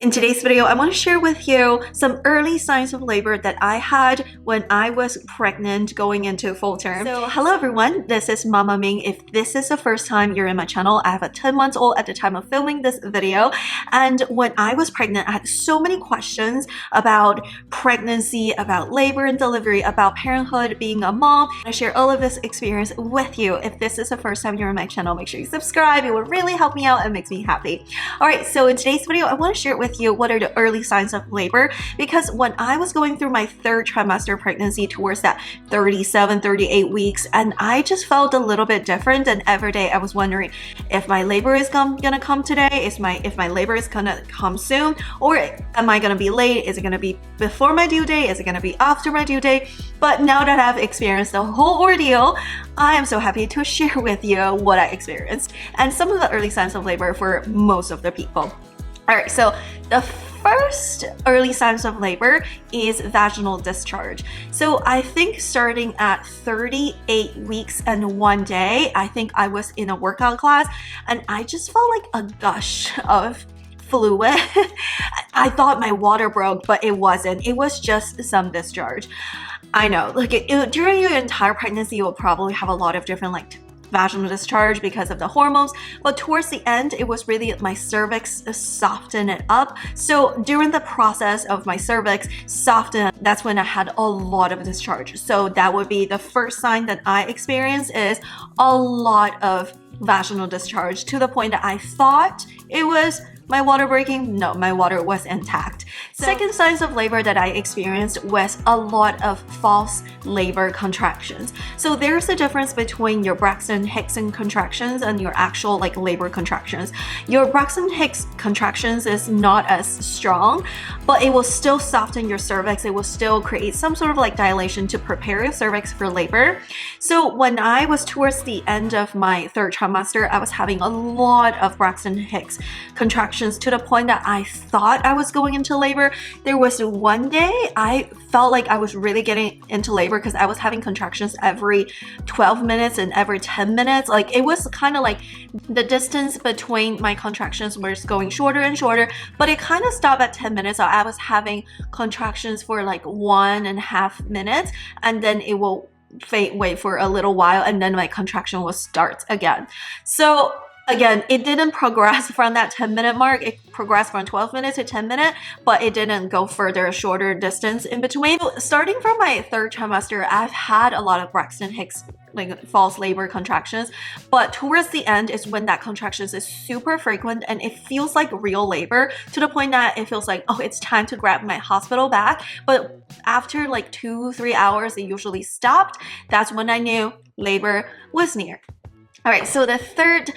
In today's video, I want to share with you some early signs of labor that I had when I was pregnant going into full term. So hello everyone, this is Mama Ming. If this is the first time you're in my channel, I have a 10 months old at the time of filming this video. And when I was pregnant, I had so many questions about pregnancy, about labor and delivery, about parenthood, being a mom. I share all of this experience with you. If this is the first time you're in my channel, make sure you subscribe. It will really help me out and makes me happy. All right, so in today's video, I want to share with you what are the early signs of labor, because when I was going through my third trimester pregnancy towards that 38 weeks, and I just felt a little bit different, and every day I was wondering if my labor is gonna come today, if my labor is gonna come soon, or am I gonna be late? Is it gonna be before my due date? Is it gonna be after my due date? But now that I've experienced the whole ordeal, I am so happy to share with you what I experienced and some of the early signs of labor for most of the people. All right, so the first early signs of labor is vaginal discharge. So I think starting at 38 weeks and 1 day, I think I was in a workout class and I just felt like a gush of fluid. I thought my water broke, but it wasn't. It was just some discharge. I know, like during your entire pregnancy, you'll probably have a lot of different vaginal discharge because of the hormones, but towards the end it was really my cervix softened it up. So during the process of my cervix soften, that's when I had a lot of discharge. So that would be the first sign that I experienced, is a lot of vaginal discharge, to the point that I thought it was my water breaking. No, my water was intact. Second signs of labor that I experienced was a lot of false labor contractions. So there's a difference between your Braxton Hicks contractions and your actual labor contractions. Your Braxton Hicks contractions is not as strong, but it will still soften your cervix. It will still create some sort of dilation to prepare your cervix for labor. So when I was towards the end of my third trimester, I was having a lot of Braxton Hicks contractions, to the point that I thought I was going into labor. There was one day I felt like I was really getting into labor because I was having contractions every 12 minutes and every 10 minutes. It was kind of like the distance between my contractions was going shorter and shorter, but it kind of stopped at 10 minutes. So I was having contractions for 1.5 minutes, and then it will fade away for a little while, and then my contraction will start again. So again, it didn't progress from that 10-minute mark. It progressed from 12 minutes to 10 minutes, but it didn't go further, a shorter distance in between. So starting from my third trimester, I've had a lot of Braxton Hicks false labor contractions, but towards the end is when that contractions is super frequent and it feels like real labor, to the point that it feels like, oh, it's time to grab my hospital bag. But after 2-3 hours, it usually stopped. That's when I knew labor was near. All right, so the third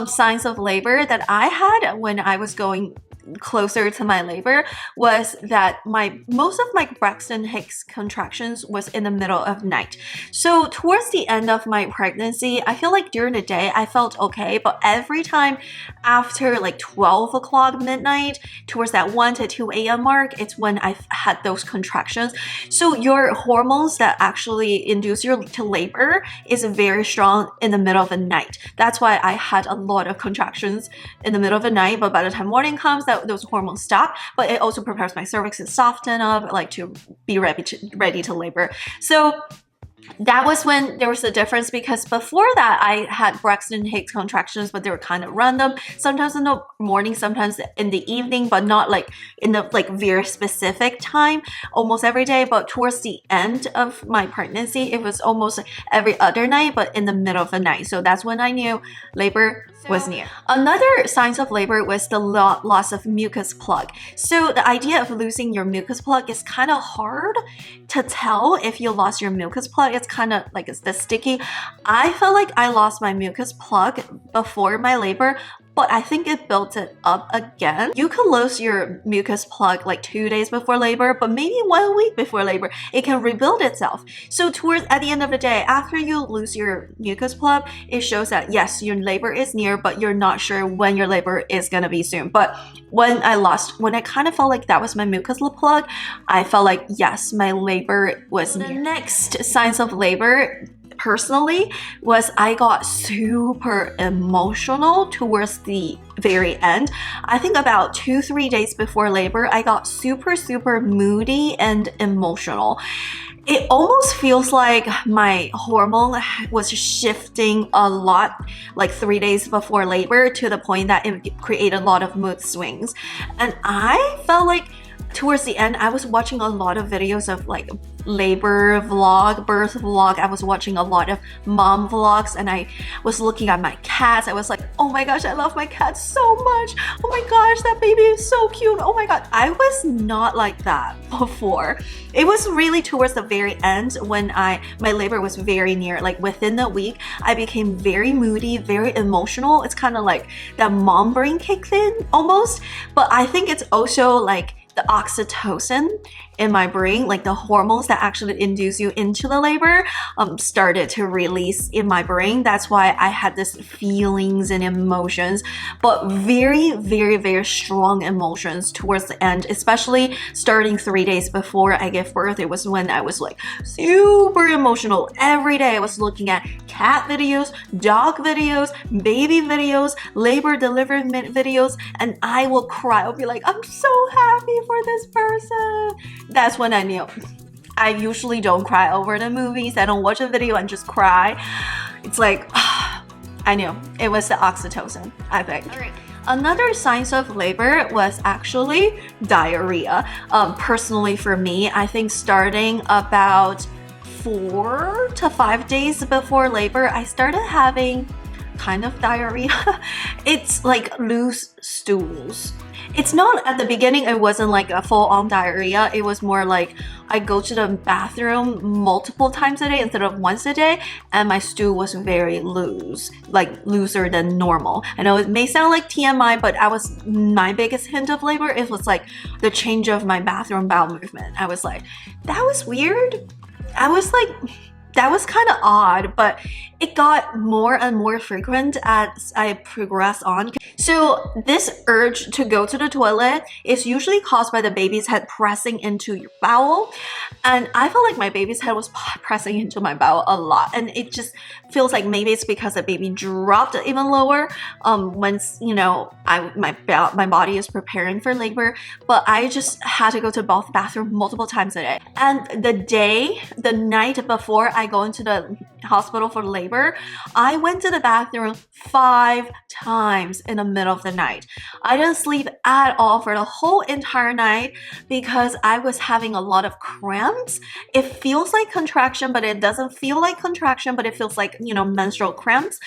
signs of labor that I had when I was going closer to my labor was that most of my Braxton Hicks contractions was in the middle of night. So towards the end of my pregnancy, I feel like during the day I felt okay, but every time after 12 o'clock midnight, towards that 1 to 2 a.m. mark, it's when I've had those contractions. So your hormones that actually induce you to labor is very strong in the middle of the night. That's why I had a lot of contractions in the middle of the night, but by the time morning comes, those hormones stop. But it also prepares my cervix to soften up, to be ready to labor. So that was when there was a difference, because before that I had Braxton Hicks contractions, but they were kind of random, sometimes in the morning, sometimes in the evening, but not in the very specific time almost every day. But towards the end of my pregnancy, it was almost every other night, but in the middle of the night. So that's when I knew labor was near. Another signs of labor was the loss of mucus plug. So the idea of losing your mucus plug is kind of hard to tell if you lost your mucus plug. It's kind of it's the sticky. I felt like I lost my mucus plug before my labor, but I think it built it up again. You can lose your mucus plug 2 days before labor, but maybe 1 week before labor, it can rebuild itself. So at the end of the day, after you lose your mucus plug, it shows that yes, your labor is near, but you're not sure when your labor is gonna be soon. But when I kind of felt like that was my mucus plug, I felt like yes, my labor was near. The next signs of labor personally was I got super emotional towards the very end. I think about 2-3 days before labor, I got super moody and emotional. It almost feels like my hormone was shifting a lot like 3 days before labor, to the point that it created a lot of mood swings. And I felt like towards the end, I was watching a lot of videos of like labor vlog, birth vlog. I was watching a lot of mom vlogs, and I was looking at my cats. I was like, oh my gosh, I love my cats so much. Oh my gosh, that baby is so cute. Oh my god. I was not like that before. It was really towards the very end when my labor was very near, like within the week, I became very moody, very emotional. It's kind of like that mom brain kicked in almost. But I think it's also like the oxytocin in my brain, like the hormones that actually induce you into the labor, started to release in my brain. That's why I had this feelings and emotions, but very strong emotions towards the end, especially starting 3 days before I gave birth. It was when I was like super emotional. Every day I was looking at cat videos, dog videos, baby videos, labor delivery videos, and I will cry. I'll be like, I'm so happy for this person. That's when I knew. I usually don't cry over the movies. I don't watch a video and just cry. It's like, I knew. It was the oxytocin, I think. All right. Another signs of labor was actually diarrhea. Personally for me, I think starting about 4 to 5 days before labor, I started having kind of diarrhea. It's like loose stools. It's not, at the beginning, it wasn't like a full-on diarrhea. It was more like I go to the bathroom multiple times a day instead of once a day, and my stool was very loose, like looser than normal. I know it may sound like TMI, but my biggest hint of labor, it was like the change of my bathroom bowel movement. I was like, that was weird. I was like, that was kind of odd, but it got more and more frequent as I progressed on. So this urge to go to the toilet is usually caused by the baby's head pressing into your bowel. And I felt like my baby's head was pressing into my bowel a lot. And it just feels like maybe it's because the baby dropped even lower once, you know, my body is preparing for labor. But I just had to go to the bathroom multiple times a day. And the night before I go into the hospital for labor, I went to the bathroom 5 times in the middle of the night. I didn't sleep at all for the whole entire night because I was having a lot of cramps. It feels like contraction, but it doesn't feel like contraction, but it feels like, you know, menstrual cramps.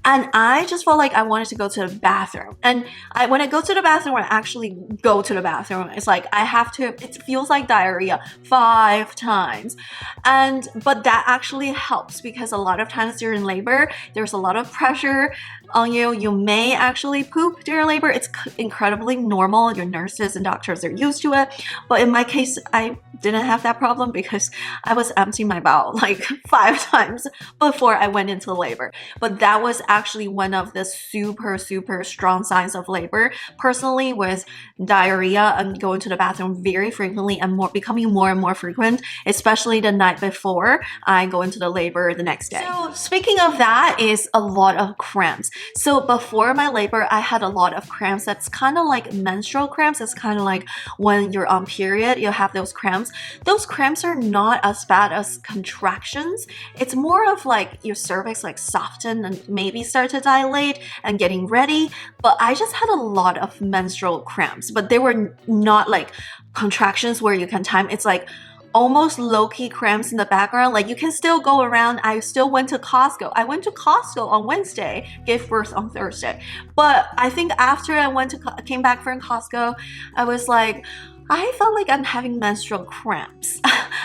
And I just felt like I wanted to go to the bathroom. And when I go to the bathroom, I actually go to the bathroom. It's like I have to, it feels like diarrhea 5 times. But that actually helps because a lot of times during labor, there's a lot of pressure on you. You may actually poop during labor. It's incredibly normal. Your nurses and doctors are used to it. But in my case, I didn't have that problem because I was emptying my bowel like 5 times before I went into labor. But that was actually one of the super strong signs of labor. Personally, with diarrhea and going to the bathroom very frequently and becoming more and more frequent, especially the night before I go into the labor the next day. So speaking of that is a lot of cramps. So before my labor, I had a lot of cramps. That's kind of like menstrual cramps. It's kind of like when you're on period, you have those cramps. Those cramps are not as bad as contractions. It's more of like your cervix like soften and maybe start to dilate and getting ready. But I just had a lot of menstrual cramps, but they were not like contractions where you can time. It's like almost low-key cramps in the background. Like you can still go around. I still went to Costco. I went to Costco on Wednesday, gave birth on Thursday. But I think after I came back from Costco, I was like, I felt like I'm having menstrual cramps.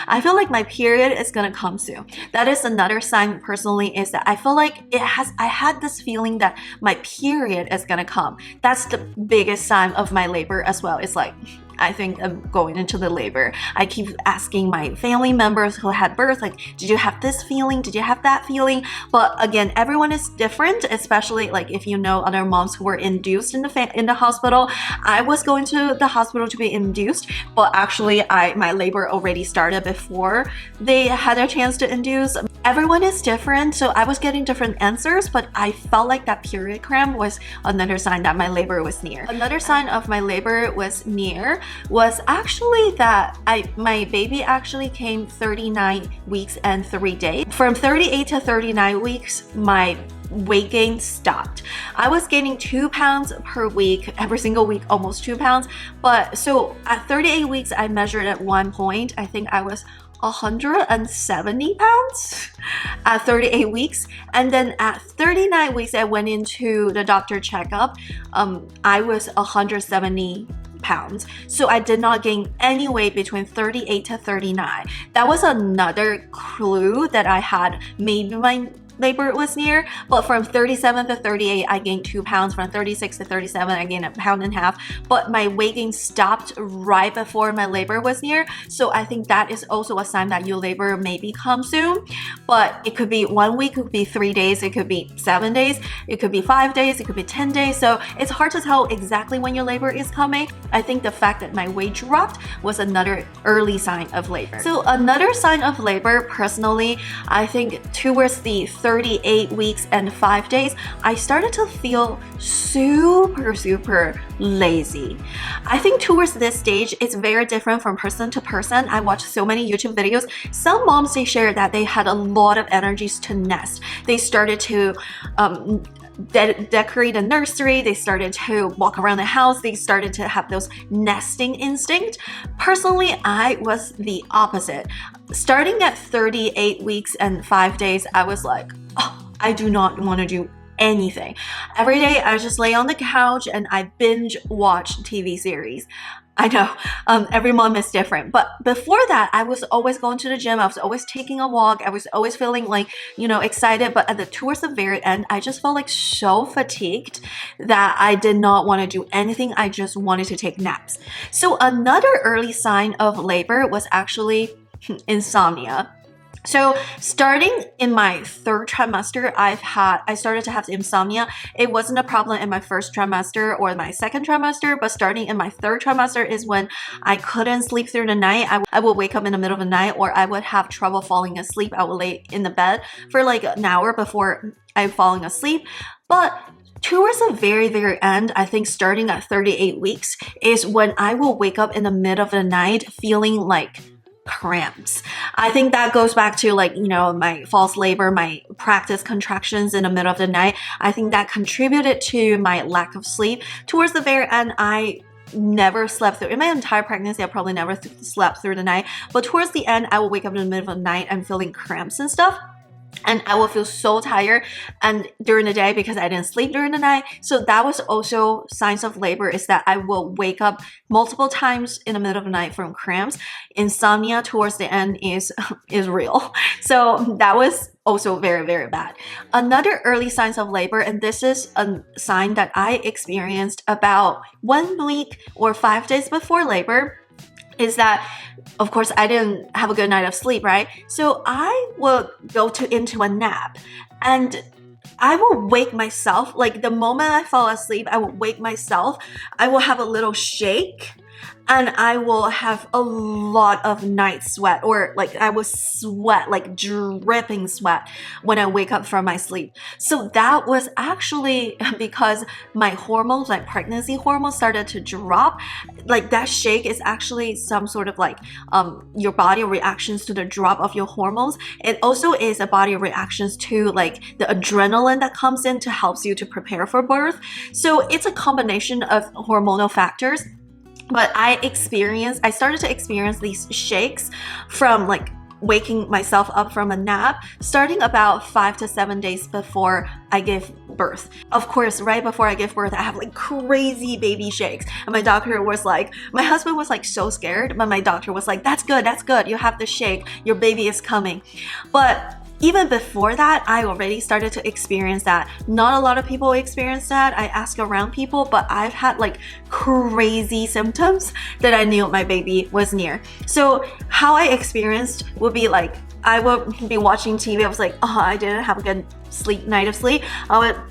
I feel like my period is gonna come soon. That is another sign personally, is that I feel like I had this feeling that my period is gonna come. That's the biggest sign of my labor as well. It's like, I think I'm going into the labor. I keep asking my family members who had birth, like, did you have this feeling? Did you have that feeling? But again, everyone is different, especially like if you know other moms who were induced in the hospital. I was going to the hospital to be induced, but actually my labor already started before they had a chance to induce. everyone is different, so I was getting different answers, but I felt like that period cramp was another sign that my labor was near. Another sign of my labor was near was actually that my baby actually came 39 weeks and 3 days. From 38 to 39 weeks, my weight gain stopped. I was gaining 2 pounds per week, every single week, almost 2 pounds. But so at 38 weeks, I measured at one point, I think I was 170 pounds at 38 weeks, and then at 39 weeks I went into the doctor checkup. I was 170 pounds, so I did not gain any weight between 38 to 39. That was another clue that I had maybe my labor was near. But from 37 to 38 I gained 2 pounds. From 36 to 37 I gained 1.5 pounds, but my weight gain stopped right before my labor was near. So I think that is also a sign that your labor may come soon. But it could be 1 week, it could be 3 days, it could be 7 days, it could be 5 days, it could be 10 days. So it's hard to tell exactly when your labor is coming. I think the fact that my weight dropped was another early sign of labor. So another sign of labor, personally, I think towards the 38 weeks and 5 days, I started to feel super lazy. I think towards this stage, it's very different from person to person. I watched so many YouTube videos. Some moms, they share that they had a lot of energies to nest. They started to decorate a nursery, they started to walk around the house, they started to have those nesting instinct. Personally, I was the opposite. Starting at 38 weeks and 5 days, I was like, oh, I do not want to do anything. Every day I just lay on the couch and I binge watch TV series. I know, every mom is different. But before that, I was always going to the gym. I was always taking a walk. I was always feeling like, you know, excited. But towards the very end, I just felt like so fatigued that I did not want to do anything. I just wanted to take naps. So another early sign of labor was actually insomnia. So starting in my 3rd trimester, I started to have insomnia. It wasn't a problem in my 1st trimester or my 2nd trimester, but starting in my 3rd trimester is when I couldn't sleep through the night. I would wake up in the middle of the night, or I would have trouble falling asleep. I would lay in the bed for like an hour before I'm falling asleep. But towards the very end, I think starting at 38 weeks is when I will wake up in the middle of the night feeling like cramps. I think that goes back to, like, you know, my false labor, my practice contractions in the middle of the night. I think that contributed to my lack of sleep. Towards the very end, I never slept through. In my entire pregnancy, I probably never slept through the night. But towards the end, I will wake up in the middle of the night and feeling cramps and stuff. And I will feel so tired and during the day because I didn't sleep during the night. So that was also signs of labor, is that I will wake up multiple times in the middle of the night from cramps. Insomnia towards the end is real. So that was also very bad. Another early signs of labor, and this is a sign that I experienced about 1 week or 5 days before labor, is that, of course, I didn't have a good night of sleep, right? So I will go into a nap, and I will wake myself. Like, the moment I fall asleep, I will wake myself. I will have a little shake, and I will have a lot of night sweat, or like I will sweat, like dripping sweat when I wake up from my sleep. So that was actually because my hormones, like pregnancy hormones, started to drop. Like, that shake is actually some sort of like your body reactions to the drop of your hormones. It also is a body reactions to like the adrenaline that comes in to helps you to prepare for birth. So it's a combination of hormonal factors. But I started to experience these shakes from like waking myself up from a nap starting about 5 to 7 days before I give birth. Of course, right before I give birth, I have like crazy baby shakes. And my doctor was like, my husband was like so scared, but my doctor was like, that's good, you have the shake, your baby is coming. But even before that, I already started to experience that. Not a lot of people experience that. I ask around people, but I've had like crazy symptoms that I knew my baby was near. So how I experienced would be like, I would be watching TV. I was like, oh, I didn't have a good night of sleep. I would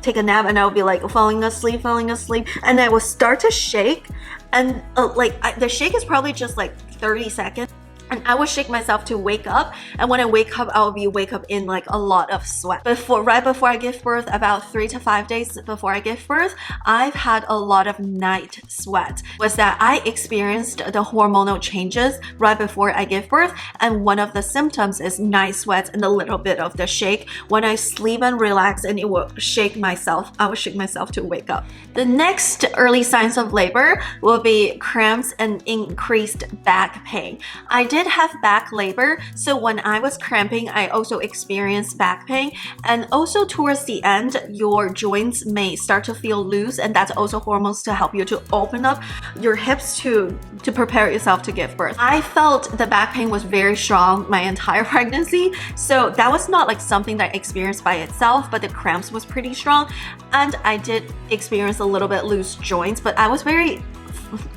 take a nap and I would be like falling asleep, and I would start to shake. And the shake is probably just like 30 seconds. and I would shake myself to wake up, and when I wake up, I'll wake up in like a lot of sweat. Right before I give birth, about 3 to 5 days before I give birth, I've had a lot of night sweat. Was that I experienced the hormonal changes right before I give birth, and one of the symptoms is night sweats and a little bit of the shake. When I sleep and relax, and it will shake myself, I will shake myself to wake up. The next early signs of labor will be cramps and increased back pain. I did have back labor, so when I was cramping, I also experienced back pain, and also towards the end, your joints may start to feel loose, and that's also hormones to help you to open up your hips to prepare yourself to give birth. I felt the back pain was very strong my entire pregnancy, so that was not like something that I experienced by itself, but the cramps was pretty strong, and I did experience a little bit loose joints, but I was very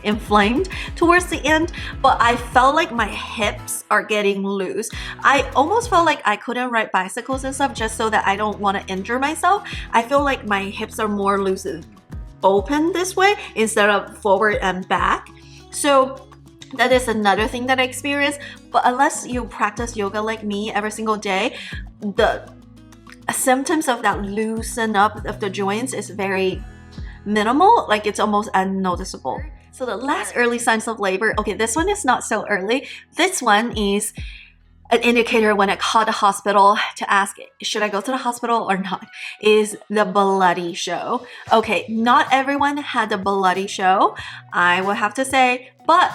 inflamed towards the end, but I felt like my hips are getting loose. I almost felt like I couldn't ride bicycles and stuff just so that I don't want to injure myself. I feel like my hips are more loose and open this way instead of forward and back. So that is another thing that I experienced. But unless you practice yoga like me every single day, the symptoms of that loosen up of the joints is very minimal, like it's almost unnoticeable. So the last early signs of labor, okay, this one is not so early. This one is an indicator when I call the hospital to ask, should I go to the hospital or not, is the bloody show. Okay, not everyone had the bloody show, I will have to say, but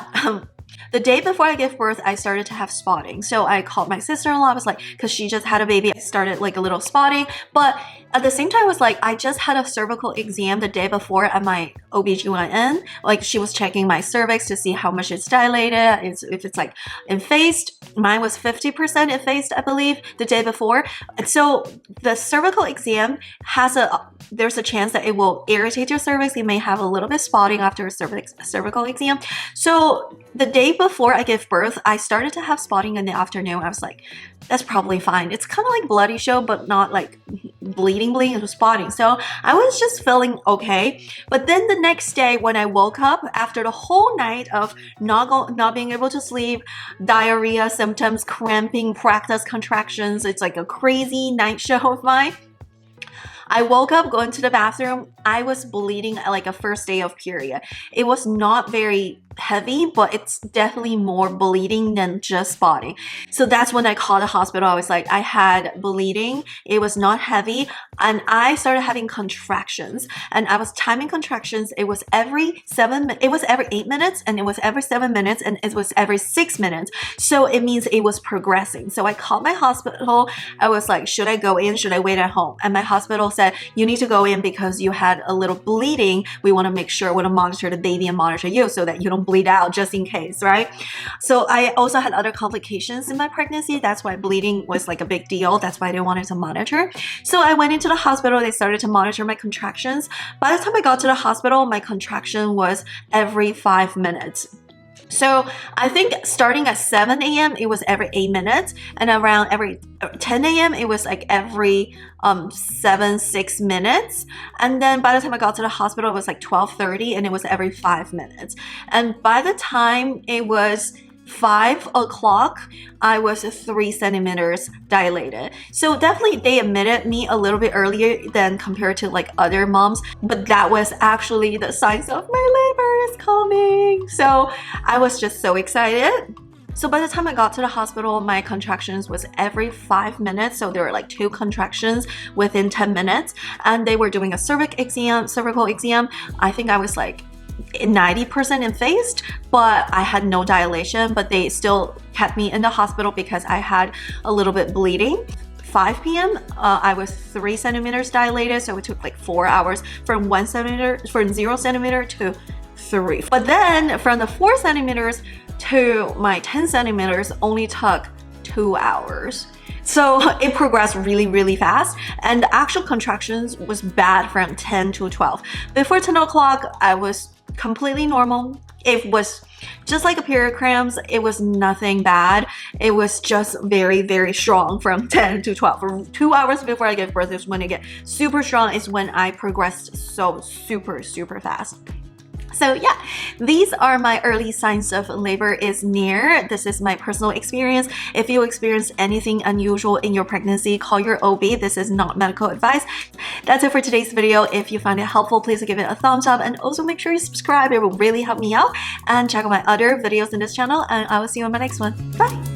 the day before I gave birth, I started to have spotting. So I called my sister-in-law. I was like, because she just had a baby, I started like a little spotting. But at the same time, I was like, I just had a cervical exam the day before at my OBGYN. Like she was checking my cervix to see how much it's dilated, if it's like effaced. Mine was 50% effaced, I believe, the day before. And so the cervical exam there's a chance that it will irritate your cervix. You may have a little bit spotting after a cervical exam. So the day before I gave birth, I started to have spotting in the afternoon. I was like, that's probably fine. It's kind of like bloody show, but not like bleeding, it was spotting. So I was just feeling okay. But then the next day when I woke up after the whole night of not being able to sleep, diarrhea symptoms, cramping, practice contractions, it's like a crazy night show of mine. I woke up, going to the bathroom. I was bleeding like a first day of period. It was not very heavy, but it's definitely more bleeding than just spotting. So that's when I called the hospital. I was like, I had bleeding. It was not heavy. And I started having contractions. And I was timing contractions. It was every 8 minutes, and it was every 7 minutes, and it was every 6 minutes. So it means it was progressing. So I called my hospital. I was like, should I go in? Should I wait at home? And my hospital said, you need to go in because you had a little bleeding. We want to make sure, we want to monitor the baby and monitor you so that you don't bleed out just in case, right? So I also had other complications in my pregnancy. That's why bleeding was like a big deal. That's why they wanted to monitor. So I went into the hospital. They started to monitor my contractions. By the time I got to the hospital, my contraction was every 5 minutes. So I think starting at 7 a.m. it was every 8 minutes, and around every 10 a.m. it was like every 6 minutes. And then by the time I got to the hospital, it was like 12:30, and it was every 5 minutes. And by the time it was 5 o'clock, I was 3 centimeters dilated. So definitely they admitted me a little bit earlier than compared to like other moms, but that was actually the signs of my labor is coming. So I was just so excited. So by the time I got to the hospital, my contractions was every 5 minutes. So there were like 2 contractions within 10 minutes, and they were doing a cervical exam. I think I was like 90% effaced, but I had no dilation, but they still kept me in the hospital because I had a little bit bleeding. 5 p.m. I was 3 centimeters dilated, so it took like 4 hours from 0 centimeter to 3. But then from the 4 centimeters to my 10 centimeters only took 2 hours. So it progressed really, really fast, and the actual contractions was bad from 10 to 12. Before 10 o'clock, I was completely normal. It was just like a period cramps. It was nothing bad. It was just very, very strong from 10 to 12. For 2 hours before I gave birth is when it get super strong. Is when I progressed so super, super fast. So yeah, these are my early signs of labor is near. This is my personal experience. If you experience anything unusual in your pregnancy, call your OB. This is not medical advice. That's it for today's video. If you found it helpful, please give it a thumbs up and also make sure you subscribe. It will really help me out. And check out my other videos in this channel, and I will see you on my next one. Bye!